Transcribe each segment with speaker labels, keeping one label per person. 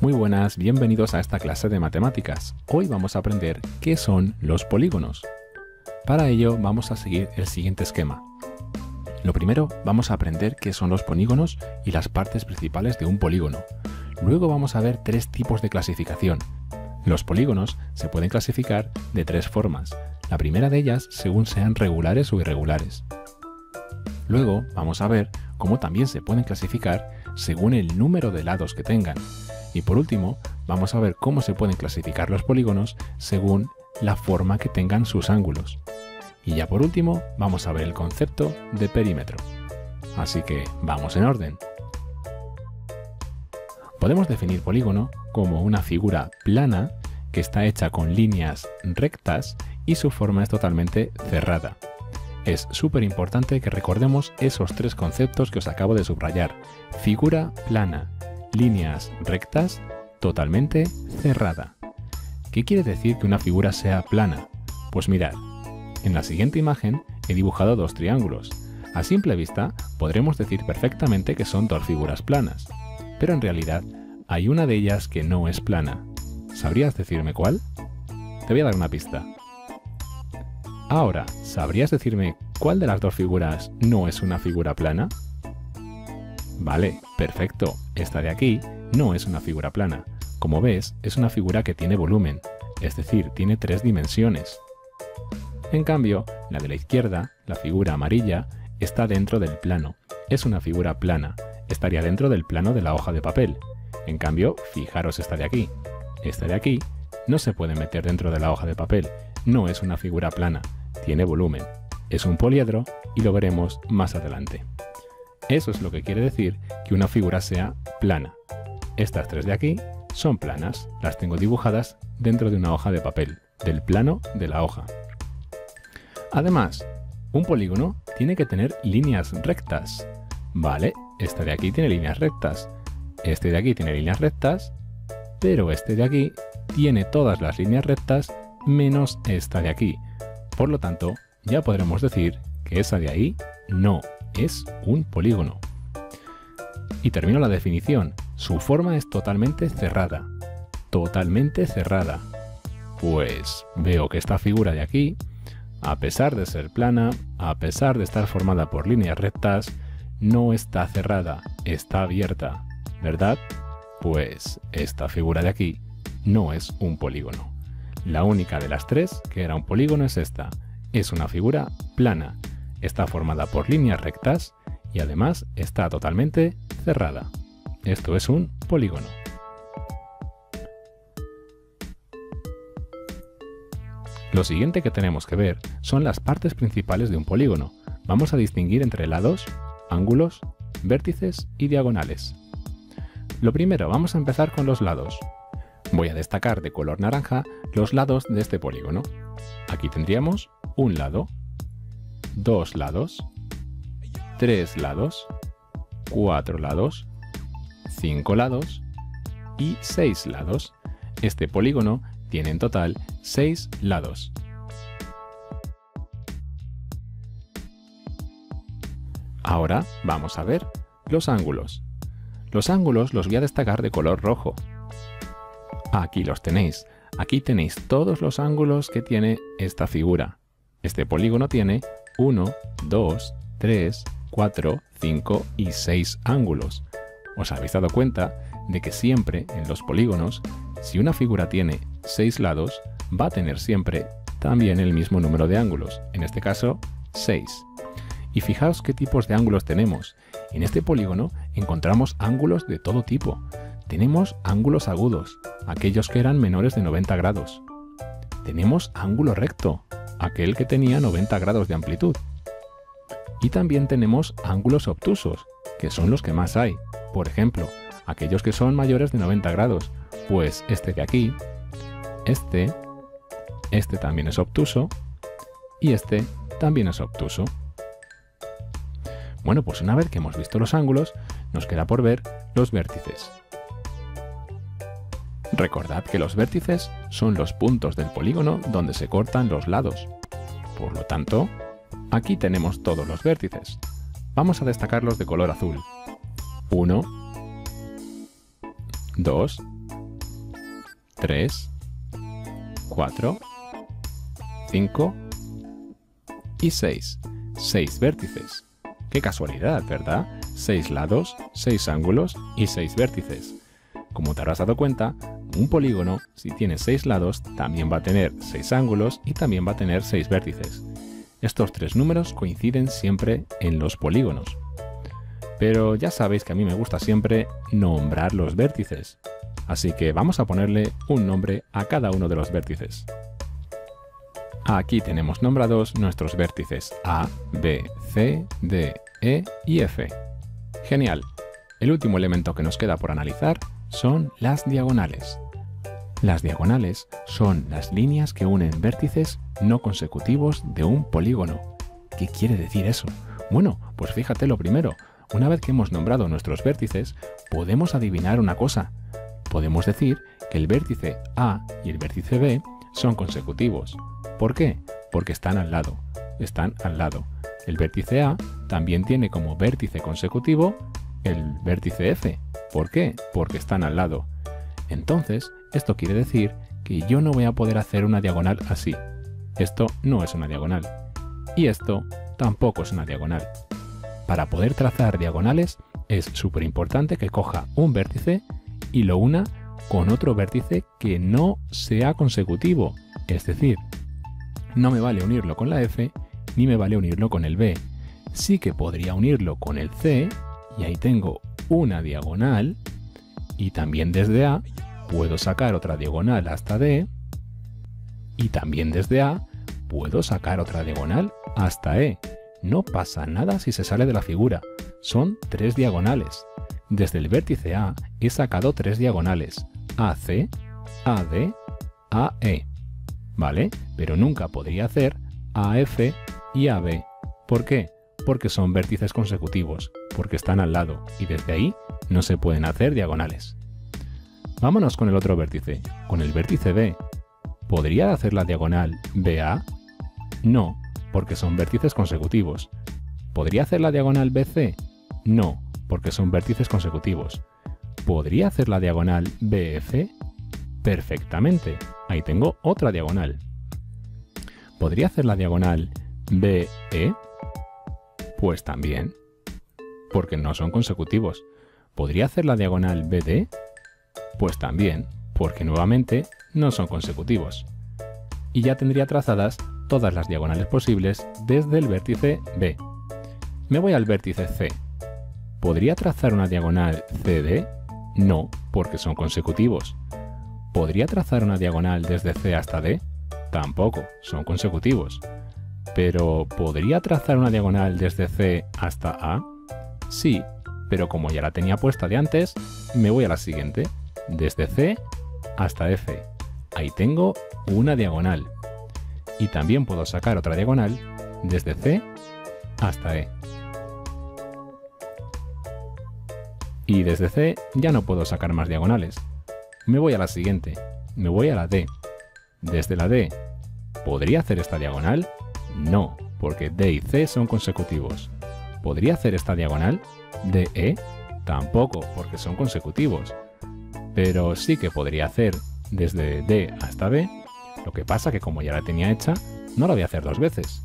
Speaker 1: Muy buenas, bienvenidos a esta clase de matemáticas. Hoy vamos a aprender qué son los polígonos. Para ello vamos a seguir el siguiente esquema. Lo primero, vamos a aprender qué son los polígonos y las partes principales de un polígono. Luego vamos a ver tres tipos de clasificación. Los polígonos se pueden clasificar de tres formas. La primera de ellas según sean regulares o irregulares. Luego vamos a ver cómo también se pueden clasificar según el número de lados que tengan. Y por último, vamos a ver cómo se pueden clasificar los polígonos según la forma que tengan sus ángulos. Y ya por último, vamos a ver el concepto de perímetro. Así que vamos en orden. Podemos definir polígono como una figura plana que está hecha con líneas rectas y su forma es totalmente cerrada. Es súper importante que recordemos esos tres conceptos que os acabo de subrayar. Figura plana, líneas rectas, totalmente cerrada. ¿Qué quiere decir que una figura sea plana? Pues mirad, en la siguiente imagen he dibujado dos triángulos. A simple vista podremos decir perfectamente que son dos figuras planas, pero en realidad hay una de ellas que no es plana. ¿Sabrías decirme cuál? Te voy a dar una pista. Ahora, ¿sabrías decirme cuál de las dos figuras no es una figura plana? Vale, perfecto. Esta de aquí no es una figura plana. Como ves, es una figura que tiene volumen, es decir, tiene tres dimensiones. En cambio, la de la izquierda, la figura amarilla, está dentro del plano. Es una figura plana. Estaría dentro del plano de la hoja de papel. En cambio, fijaros esta de aquí. Esta de aquí no se puede meter dentro de la hoja de papel. No es una figura plana. Tiene volumen. Es un poliedro y lo veremos más adelante. Eso es lo que quiere decir que una figura sea plana. Estas tres de aquí son planas. Las tengo dibujadas dentro de una hoja de papel, del plano de la hoja. Además, un polígono tiene que tener líneas rectas. Vale, este de aquí tiene líneas rectas. Este de aquí tiene líneas rectas, pero este de aquí tiene todas las líneas rectas menos esta de aquí. Por lo tanto, ya podremos decir que esa de ahí no es un polígono. Y termino la definición. Su forma es totalmente cerrada. Totalmente cerrada. Pues veo que esta figura de aquí, a pesar de ser plana, a pesar de estar formada por líneas rectas, no está cerrada, está abierta. ¿Verdad? Pues esta figura de aquí no es un polígono. La única de las tres que era un polígono es esta. Es una figura plana. Está formada por líneas rectas y además está totalmente cerrada. Esto es un polígono. Lo siguiente que tenemos que ver son las partes principales de un polígono. Vamos a distinguir entre lados, ángulos, vértices y diagonales. Lo primero, vamos a empezar con los lados. Voy a destacar de color naranja los lados de este polígono. Aquí tendríamos un lado, dos lados, tres lados, cuatro lados, cinco lados y seis lados. Este polígono tiene en total 6 lados. Ahora vamos a ver los ángulos. Los ángulos los voy a destacar de color rojo. Aquí los tenéis. Aquí tenéis todos los ángulos que tiene esta figura. Este polígono tiene 1, 2, 3, 4, 5 y 6 ángulos. ¿Os habéis dado cuenta de que siempre en los polígonos, si una figura tiene 6 lados, va a tener siempre también el mismo número de ángulos, en este caso 6. Y fijaos qué tipos de ángulos tenemos. En este polígono encontramos ángulos de todo tipo. Tenemos ángulos agudos, aquellos que eran menores de 90 grados. Tenemos ángulo recto, aquel que tenía 90 grados de amplitud. Y también tenemos ángulos obtusos, que son los que más hay. Por ejemplo, aquellos que son mayores de 90 grados, pues este de aquí, este también es obtuso y este también es obtuso. Bueno, pues una vez que hemos visto los ángulos, nos queda por ver los vértices. Recordad que los vértices son los puntos del polígono donde se cortan los lados. Por lo tanto, aquí tenemos todos los vértices. Vamos a destacarlos de color azul. 1, 2, 3, 4, 5 y 6. 6 vértices. ¡Qué casualidad!, ¿verdad? 6 lados, 6 ángulos y 6 vértices. Como te habrás dado cuenta, un polígono, si tiene 6 lados, también va a tener 6 ángulos y también va a tener 6 vértices. Estos 3 números coinciden siempre en los polígonos. Pero ya sabéis que a mí me gusta siempre nombrar los vértices. Así que vamos a ponerle un nombre a cada uno de los vértices. Aquí tenemos nombrados nuestros vértices A, B, C, D, E y F. Genial. El último elemento que nos queda por analizar son las diagonales. Las diagonales son las líneas que unen vértices no consecutivos de un polígono. ¿Qué quiere decir eso? Bueno, pues fíjate lo primero. Una vez que hemos nombrado nuestros vértices, podemos adivinar una cosa. Podemos decir que el vértice A y el vértice B son consecutivos. ¿Por qué? Porque están al lado. Están al lado. El vértice A también tiene como vértice consecutivo el vértice F. ¿Por qué? Porque están al lado. Entonces, esto quiere decir que yo no voy a poder hacer una diagonal así. Esto no es una diagonal. Y esto tampoco es una diagonal. Para poder trazar diagonales es súper importante que coja un vértice y lo una con otro vértice que no sea consecutivo. Es decir, no me vale unirlo con la F ni me vale unirlo con el B. Sí que podría unirlo con el C y ahí tengo una diagonal y también desde A puedo sacar otra diagonal hasta D y también desde A puedo sacar otra diagonal hasta E. No pasa nada si se sale de la figura. Son 3 diagonales. Desde el vértice A he sacado 3 diagonales. AC, AD, AE. ¿Vale? Pero nunca podría hacer AF y AB. ¿Por qué? Porque son vértices consecutivos, porque están al lado y desde ahí no se pueden hacer diagonales. Vámonos con el otro vértice, con el vértice B. ¿Podría hacer la diagonal BA? No, porque son vértices consecutivos. ¿Podría hacer la diagonal BC? No, porque son vértices consecutivos. ¿Podría hacer la diagonal BF? Perfectamente, ahí tengo otra diagonal. ¿Podría hacer la diagonal BE? Pues también, porque no son consecutivos. ¿Podría hacer la diagonal BD? Pues también, porque nuevamente no son consecutivos. Y ya tendría trazadas todas las diagonales posibles desde el vértice B. Me voy al vértice C. ¿Podría trazar una diagonal CD? No, porque son consecutivos. ¿Podría trazar una diagonal desde C hasta D? Tampoco, son consecutivos. Pero ¿podría trazar una diagonal desde C hasta A? Sí, pero como ya la tenía puesta de antes, me voy a la siguiente. Desde C hasta F. Ahí tengo una diagonal. Y también puedo sacar otra diagonal desde C hasta E. Y desde C ya no puedo sacar más diagonales. Me voy a la siguiente. Me voy a la D. Desde la D, ¿podría hacer esta diagonal? No, porque D y C son consecutivos. ¿Podría hacer esta diagonal? DE? Tampoco, porque son consecutivos. Pero sí que podría hacer desde D hasta B. Lo que pasa que como ya la tenía hecha, no la voy a hacer 2 veces.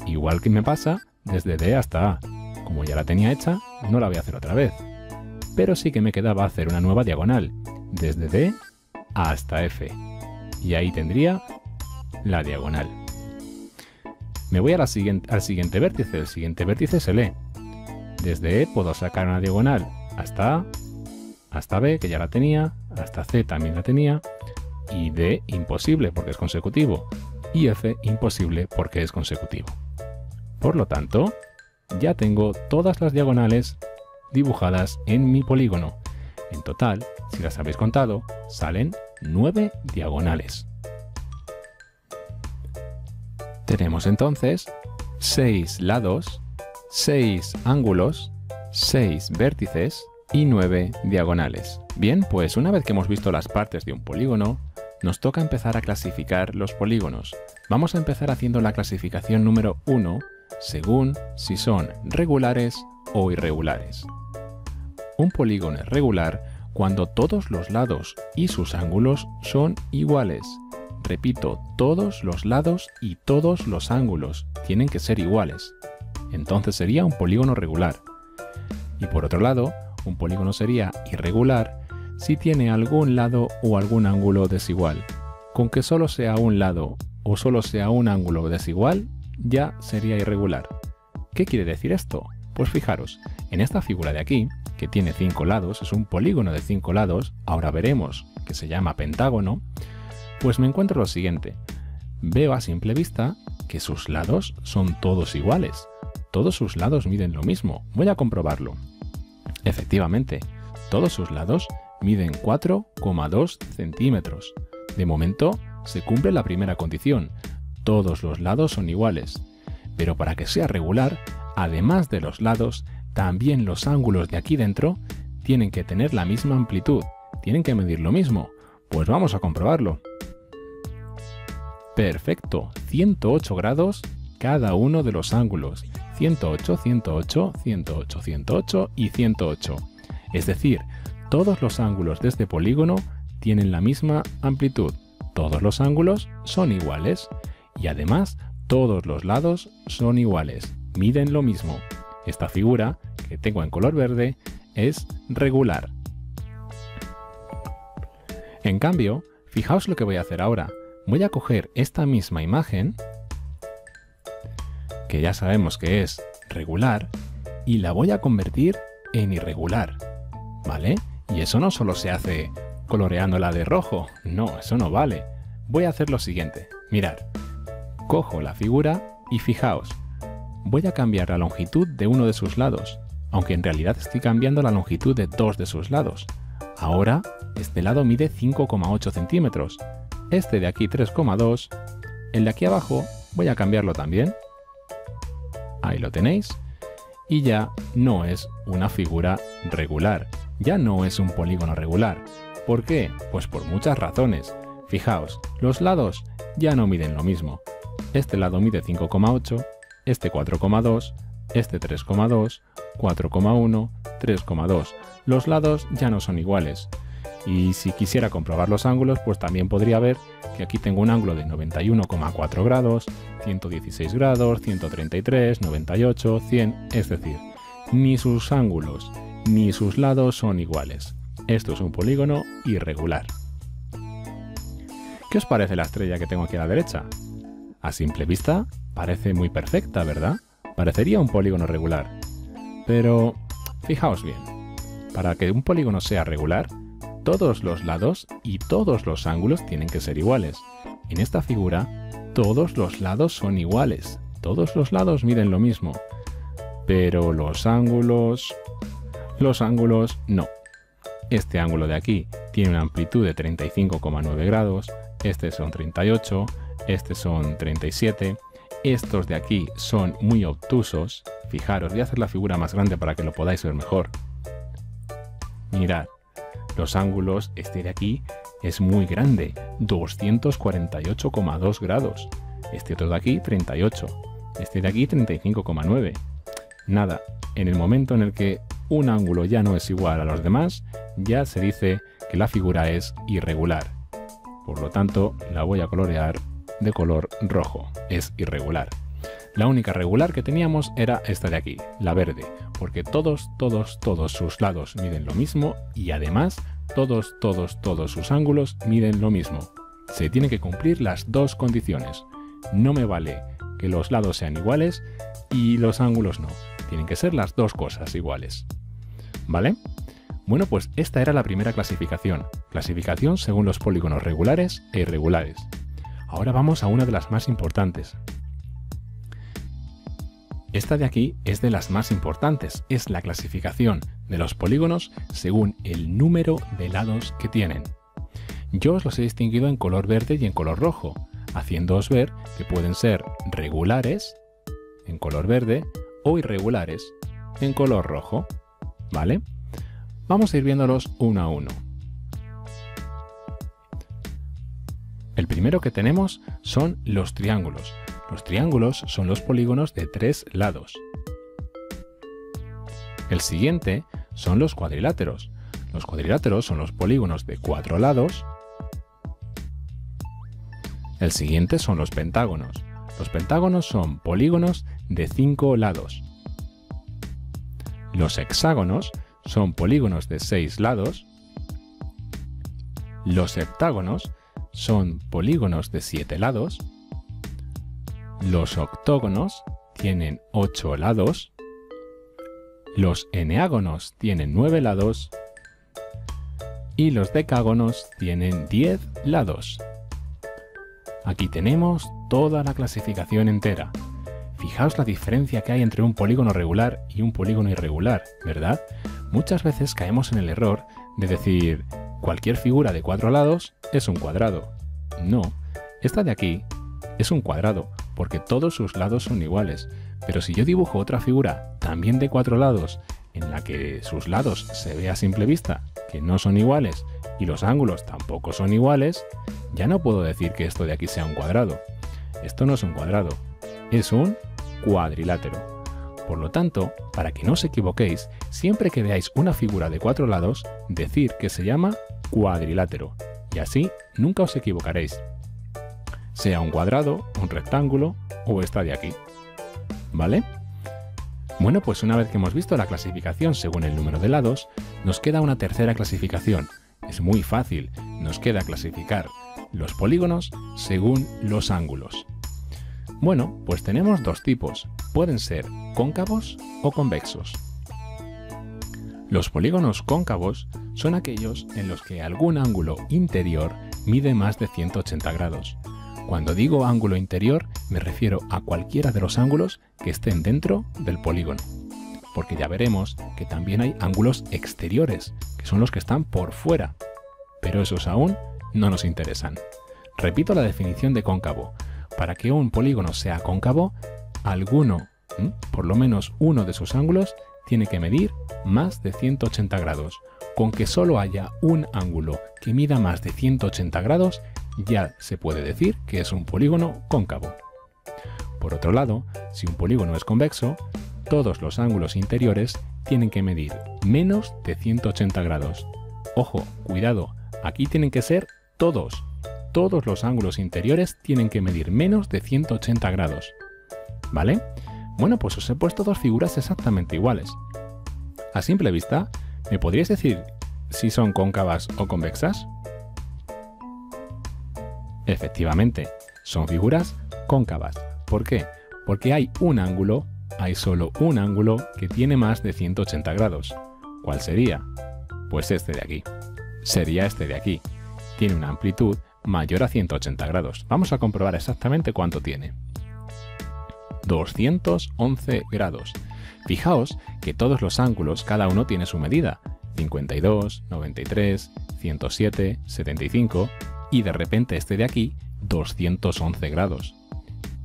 Speaker 1: Igual que me pasa desde D hasta A. Como ya la tenía hecha, no la voy a hacer otra vez. Pero sí que me quedaba hacer una nueva diagonal, desde D hasta F. Y ahí tendría la diagonal. Me voy a al siguiente vértice. El siguiente vértice es el E. Desde E puedo sacar una diagonal hasta A, hasta B, que ya la tenía, hasta C también la tenía, y D imposible porque es consecutivo, y F imposible porque es consecutivo. Por lo tanto, ya tengo todas las diagonales dibujadas en mi polígono. En total, si las habéis contado, salen 9 diagonales. Tenemos entonces 6 lados, 6 ángulos, 6 vértices y 9 diagonales. Bien, pues una vez que hemos visto las partes de un polígono, nos toca empezar a clasificar los polígonos. Vamos a empezar haciendo la clasificación número 1 según si son regulares o irregulares. Un polígono es regular cuando todos los lados y sus ángulos son iguales. Repito, todos los lados y todos los ángulos tienen que ser iguales. Entonces sería un polígono regular. Y por otro lado, un polígono sería irregular si tiene algún lado o algún ángulo desigual. Con que solo sea un lado o solo sea un ángulo desigual, ya sería irregular. ¿Qué quiere decir esto? Pues fijaros, en esta figura de aquí, que tiene 5 lados, es un polígono de 5 lados, ahora veremos que se llama pentágono, pues me encuentro lo siguiente. Veo a simple vista que sus lados son todos iguales. Todos sus lados miden lo mismo. Voy a comprobarlo. Efectivamente, todos sus lados miden 4,2 centímetros. De momento, se cumple la primera condición. Todos los lados son iguales. Pero para que sea regular, además de los lados, también los ángulos de aquí dentro tienen que tener la misma amplitud. Tienen que medir lo mismo. Pues vamos a comprobarlo. Perfecto, 108 grados cada uno de los ángulos. 108, 108, 108, 108 y 108. Es decir, todos los ángulos de este polígono tienen la misma amplitud. Todos los ángulos son iguales. Y además, todos los lados son iguales. Miden lo mismo. Esta figura, que tengo en color verde, es regular. En cambio, fijaos lo que voy a hacer ahora. Voy a coger esta misma imagen, que ya sabemos que es regular, y la voy a convertir en irregular, ¿vale? Y eso no solo se hace coloreándola de rojo, no, eso no vale. Voy a hacer lo siguiente, mirad, cojo la figura y fijaos, voy a cambiar la longitud de uno de sus lados, aunque en realidad estoy cambiando la longitud de 2 de sus lados. Ahora, este lado mide 5,8 centímetros, este de aquí 3,2, el de aquí abajo voy a cambiarlo también. Ahí lo tenéis. Y ya no es una figura regular, ya no es un polígono regular. ¿Por qué? Pues por muchas razones. Fijaos, los lados ya no miden lo mismo. Este lado mide 5,8, este 4,2, este 3,2, 4,1, 3,2. Los lados ya no son iguales. Y si quisiera comprobar los ángulos, pues también podría ver que aquí tengo un ángulo de 91,4 grados, 116 grados, 133, 98, 100, es decir, ni sus ángulos ni sus lados son iguales. Esto es un polígono irregular. ¿Qué os parece la estrella que tengo aquí a la derecha? A simple vista parece muy perfecta, ¿verdad? Parecería un polígono regular. Pero fijaos bien, para que un polígono sea regular, todos los lados y todos los ángulos tienen que ser iguales. En esta figura, todos los lados son iguales. Todos los lados miden lo mismo. Pero los ángulos no. Este ángulo de aquí tiene una amplitud de 35,9 grados. Este son 38. Este son 37. Estos de aquí son muy obtusos. Fijaros, voy a hacer la figura más grande para que lo podáis ver mejor. Mirad. Los ángulos, este de aquí es muy grande, 248,2 grados. Este otro de aquí, 38. Este de aquí, 35,9. Nada, en el momento en el que un ángulo ya no es igual a los demás, ya se dice que la figura es irregular. Por lo tanto, la voy a colorear de color rojo. Es irregular. La única regular que teníamos era esta de aquí, la verde, porque todos sus lados miden lo mismo y además todos sus ángulos miden lo mismo. Se tienen que cumplir las dos condiciones. No me vale que los lados sean iguales y los ángulos no. Tienen que ser las dos cosas iguales. ¿Vale? Bueno, pues esta era la primera clasificación. Clasificación según los polígonos regulares e irregulares. Ahora vamos a una de las más importantes. Esta de aquí es de las más importantes, es la clasificación de los polígonos según el número de lados que tienen. Yo os los he distinguido en color verde y en color rojo, haciéndoos ver que pueden ser regulares en color verde o irregulares en color rojo, ¿vale? Vamos a ir viéndolos uno a uno. El primero que tenemos son los triángulos. Los triángulos son los polígonos de 3 lados. El siguiente son los cuadriláteros. Los cuadriláteros son los polígonos de 4 lados. El siguiente son los pentágonos. Los pentágonos son polígonos de 5 lados. Los hexágonos son polígonos de 6 lados. Los heptágonos son polígonos de 7 lados. Los octógonos tienen 8 lados. Los eneágonos tienen 9 lados. Y los decágonos tienen 10 lados. Aquí tenemos toda la clasificación entera. Fijaos la diferencia que hay entre un polígono regular y un polígono irregular, ¿verdad? Muchas veces caemos en el error de decir cualquier figura de 4 lados es un cuadrado. No, esta de aquí es un cuadrado porque todos sus lados son iguales. Pero si yo dibujo otra figura también de 4 lados en la que sus lados se ve a simple vista que no son iguales y los ángulos tampoco son iguales, ya no puedo decir que esto de aquí sea un cuadrado. Esto no es un cuadrado, es un cuadrilátero. Por lo tanto, para que no os equivoquéis, siempre que veáis una figura de 4 lados, decir que se llama cuadrilátero. Y así nunca os equivocaréis. Sea un cuadrado, un rectángulo o esta de aquí. ¿Vale? Bueno, pues una vez que hemos visto la clasificación según el número de lados, nos queda una tercera clasificación. Es muy fácil, nos queda clasificar los polígonos según los ángulos. Bueno, pues tenemos dos tipos, pueden ser cóncavos o convexos. Los polígonos cóncavos son aquellos en los que algún ángulo interior mide más de 180 grados. Cuando digo ángulo interior, me refiero a cualquiera de los ángulos que estén dentro del polígono. Porque ya veremos que también hay ángulos exteriores, que son los que están por fuera. Pero esos aún no nos interesan. Repito la definición de cóncavo. Para que un polígono sea cóncavo, por lo menos uno de sus ángulos, tiene que medir más de 180 grados. Con que solo haya un ángulo que mida más de 180 grados, ya se puede decir que es un polígono cóncavo. Por otro lado, si un polígono es convexo, todos los ángulos interiores tienen que medir menos de 180 grados. Ojo, cuidado, aquí tienen que ser todos. Todos los ángulos interiores tienen que medir menos de 180 grados. ¿Vale? Bueno, pues os he puesto dos figuras exactamente iguales. A simple vista, ¿me podríais decir si son cóncavas o convexas? Efectivamente, son figuras cóncavas. ¿Por qué? Porque hay solo un ángulo que tiene más de 180 grados. ¿Cuál sería? Pues este de aquí. Sería este de aquí. Tiene una amplitud mayor a 180 grados. Vamos a comprobar exactamente cuánto tiene. 211 grados. Fijaos que todos los ángulos, cada uno tiene su medida. 52, 93, 107, 75 y de repente este de aquí, 211 grados.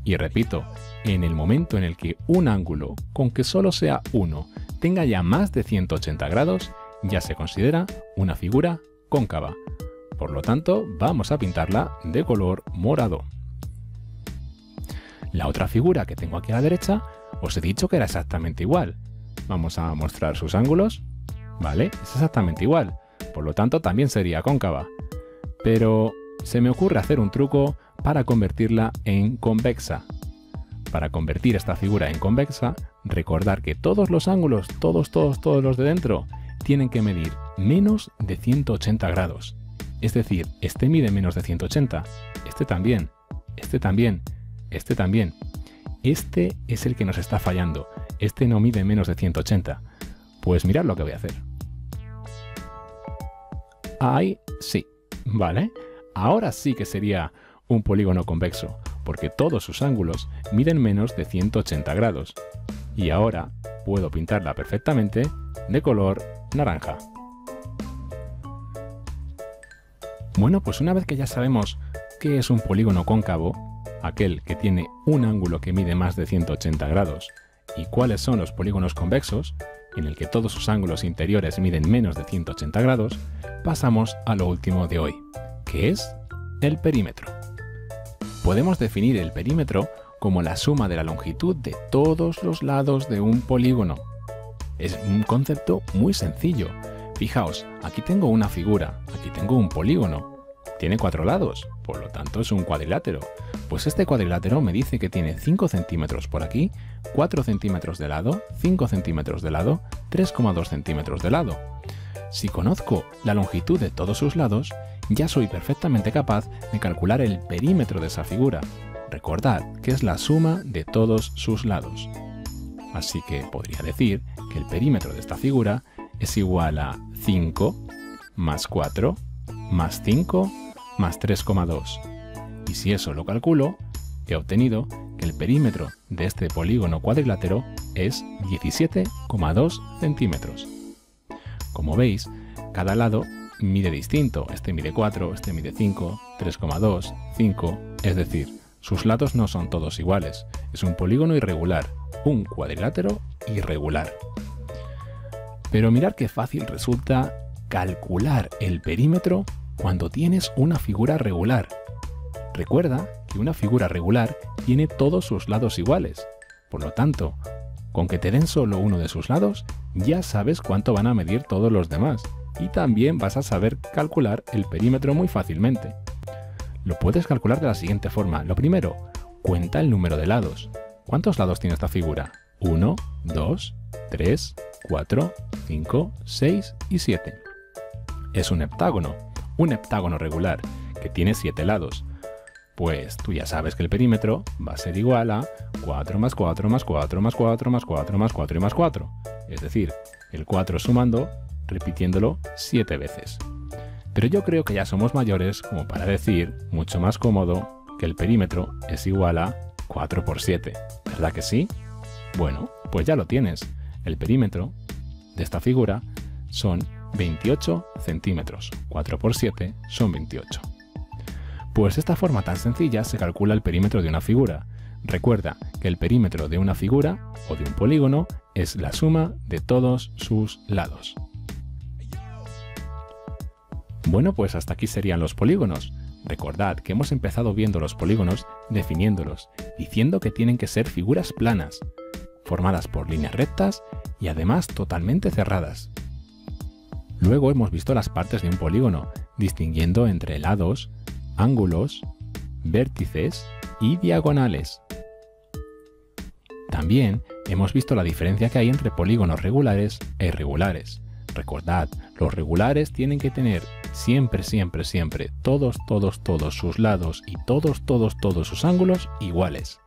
Speaker 1: Y repito, en el momento en el que un ángulo, con que solo sea uno, tenga ya más de 180 grados, ya se considera una figura cóncava. Por lo tanto, vamos a pintarla de color morado. La otra figura que tengo aquí a la derecha, os he dicho que era exactamente igual. Vamos a mostrar sus ángulos. Vale, es exactamente igual. Por lo tanto, también sería cóncava. Pero se me ocurre hacer un truco para convertirla en convexa. Para convertir esta figura en convexa, recordar que todos los ángulos, todos los de dentro, tienen que medir menos de 180 grados. Es decir, este mide menos de 180, este también, este también, este también. Este es el que nos está fallando, este no mide menos de 180. Pues mirad lo que voy a hacer. Ahí sí, ¿vale? Ahora sí que sería un polígono convexo, porque todos sus ángulos miden menos de 180 grados. Y ahora puedo pintarla perfectamente de color naranja. Bueno, pues una vez que ya sabemos qué es un polígono cóncavo, aquel que tiene un ángulo que mide más de 180 grados, y cuáles son los polígonos convexos, en el que todos sus ángulos interiores miden menos de 180 grados, pasamos a lo último de hoy, que es el perímetro. Podemos definir el perímetro como la suma de la longitud de todos los lados de un polígono. Es un concepto muy sencillo, Fijaos, aquí tengo una figura, aquí tengo un polígono. Tiene 4 lados, por lo tanto es un cuadrilátero. Pues este cuadrilátero me dice que tiene 5 centímetros por aquí, 4 centímetros de lado, 5 centímetros de lado, 3,2 centímetros de lado. Si conozco la longitud de todos sus lados, ya soy perfectamente capaz de calcular el perímetro de esa figura. Recordad que es la suma de todos sus lados. Así que podría decir que el perímetro de esta figura es igual a 5 más 4 más 5 más 3,2. Y si eso lo calculo, he obtenido que el perímetro de este polígono cuadrilátero es 17,2 centímetros. Como veis, cada lado mide distinto. Este mide 4, este mide 5, 3,2, 5, es decir, sus lados no son todos iguales. Es un polígono irregular, un cuadrilátero irregular. Pero mirad qué fácil resulta calcular el perímetro cuando tienes una figura regular. Recuerda que una figura regular tiene todos sus lados iguales. Por lo tanto, con que te den solo uno de sus lados, ya sabes cuánto van a medir todos los demás. Y también vas a saber calcular el perímetro muy fácilmente. Lo puedes calcular de la siguiente forma. Lo primero, cuenta el número de lados. ¿Cuántos lados tiene esta figura? 1, 2, 3, 4, 5, 6 y 7. Es un heptágono regular, que tiene 7 lados. Pues tú ya sabes que el perímetro va a ser igual a 4 más 4 más 4 más 4 más 4 más 4 y más 4. Es decir, el 4 sumando, repitiéndolo 7 veces. Pero yo creo que ya somos mayores como para decir, mucho más cómodo, que el perímetro es igual a 4 por 7. ¿Verdad que sí? Bueno, pues ya lo tienes. El perímetro de esta figura son 28 centímetros. 4 por 7 son 28. Pues de esta forma tan sencilla se calcula el perímetro de una figura. Recuerda que el perímetro de una figura o de un polígono es la suma de todos sus lados. Bueno, pues hasta aquí serían los polígonos. Recordad que hemos empezado viendo los polígonos definiéndolos, diciendo que tienen que ser figuras planas, formadas por líneas rectas y además totalmente cerradas. Luego hemos visto las partes de un polígono, distinguiendo entre lados, ángulos, vértices y diagonales. También hemos visto la diferencia que hay entre polígonos regulares e irregulares. Recordad, los regulares tienen que tener siempre todos sus lados y todos sus ángulos iguales.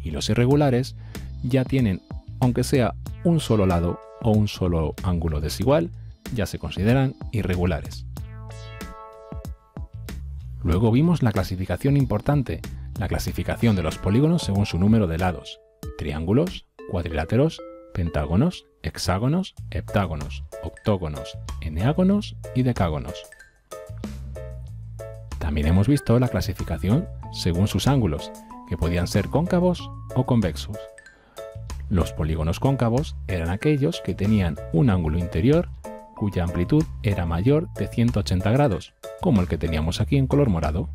Speaker 1: Y los irregulares ya tienen, aunque sea un solo lado o un solo ángulo desigual, ya se consideran irregulares. Luego vimos la clasificación importante, la clasificación de los polígonos según su número de lados: triángulos, cuadriláteros, pentágonos, hexágonos, heptágonos, octógonos, eneágonos y decágonos. También hemos visto la clasificación según sus ángulos, que podían ser cóncavos o convexos. Los polígonos cóncavos eran aquellos que tenían un ángulo interior cuya amplitud era mayor de 180 grados, como el que teníamos aquí en color morado.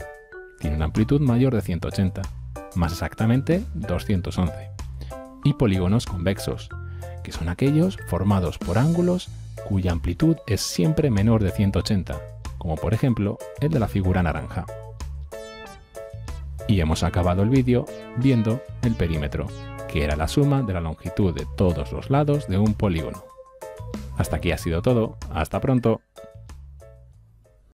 Speaker 1: Tiene una amplitud mayor de 180, más exactamente 211. Y polígonos convexos, que son aquellos formados por ángulos cuya amplitud es siempre menor de 180, como por ejemplo el de la figura naranja. Y hemos acabado el vídeo viendo el perímetro, que era la suma de la longitud de todos los lados de un polígono. Hasta aquí ha sido todo, hasta pronto.